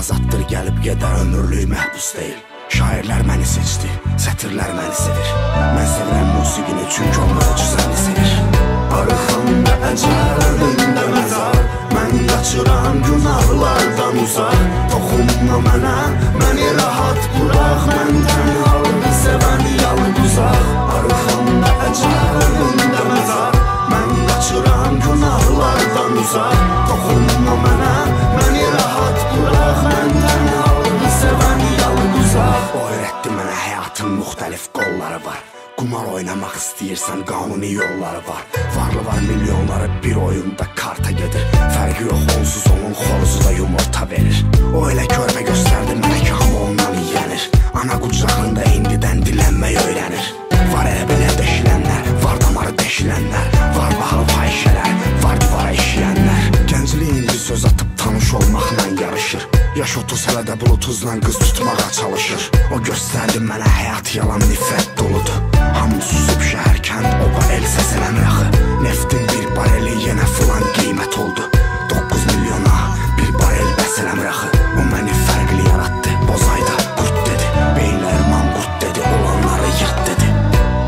azaddır, gəlib gedər, ömürlük məhbus deyil. Şairlər məni seçdi, sətirlər məni sevir. Mən sevirəm musiqini, çünki o möcüzəni sevir. Arxamda əcəl, önümdə məzar, mən qaçıram günahlardan uzaq. Toxunma mənə, məni rahat burax, mən tənhalığı sevən yalıq uzaq. Arxamda əcəl, önümdə məzar, mən qaçıram günahlardan uzaq. Toxunma mənə, məni rahat burax, mən tənhalığı sevən yalıq uzaq. O öyrətdi mənə həyatın müxtəlif qolları var. Qumar oynamaq istəyirsən, qanuni yolları var. Varlı var milyonları bir oyunda karta gedir. Fərqi yox, onsuz onun xoruzu da yumurta verir. O elə körpə göstərdi mənə ki, hamı ondan yiyənir. Ana qucağında indidən dilənmək öyrənir. Var elə belə deşilənlər, var damarı deşilənlər, var bahalı fahişələr, var divara işləyənlər. Gənclik indi söz atıb tanış olmaqla yarışır. Yaş 30 hələ də bulutuzla qız tutmağa çalışır. O göstərdi mənə həyat yalan nifrət doludur. Hamı susub şəhər kənd, oba el səsələnir axı. Neftin bir bareli yenə filan qiymət oldu. 9 milyona bir barel bəs eləmir axı. O məni fərqli yaratdı, bozayda qurt dedi. Beylər manqurt dedi, olanları yırt dedi.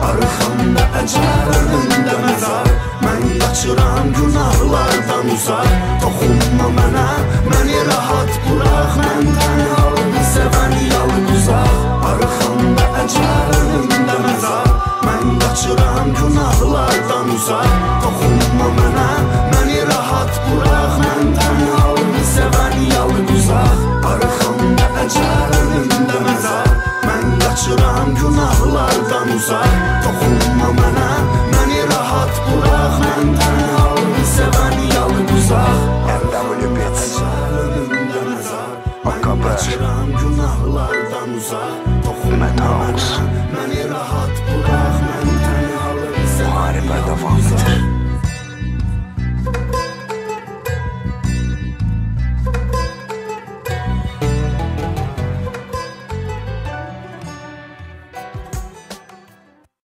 Arxamda əcəl, önümdə məzar, mən qaçıram günahlardan uzaq. Toxunma mənə, məni rahat burax, mən tənhalığı sevən yalıq uzaq. Arxamda əcəl, önümdə məzar, mən qaçıram günahlardan uzaq. Toxunma mənə, məni rahat burax, mən tənhalığı sevən yalıq uzaq. Arxamda əcəl, önümdə məzar, mən qaçıram günahlardan uzaq. Toxunma mənə, məni rahat burax, mən tənhalığı sevən yalıq uzaq. Əcəl, önümdə məzar, mən qaçıram günahlardan uzaq. Toxunma mənə, məni rahat burax, mən tənhalığı sevən yalıq uzaq.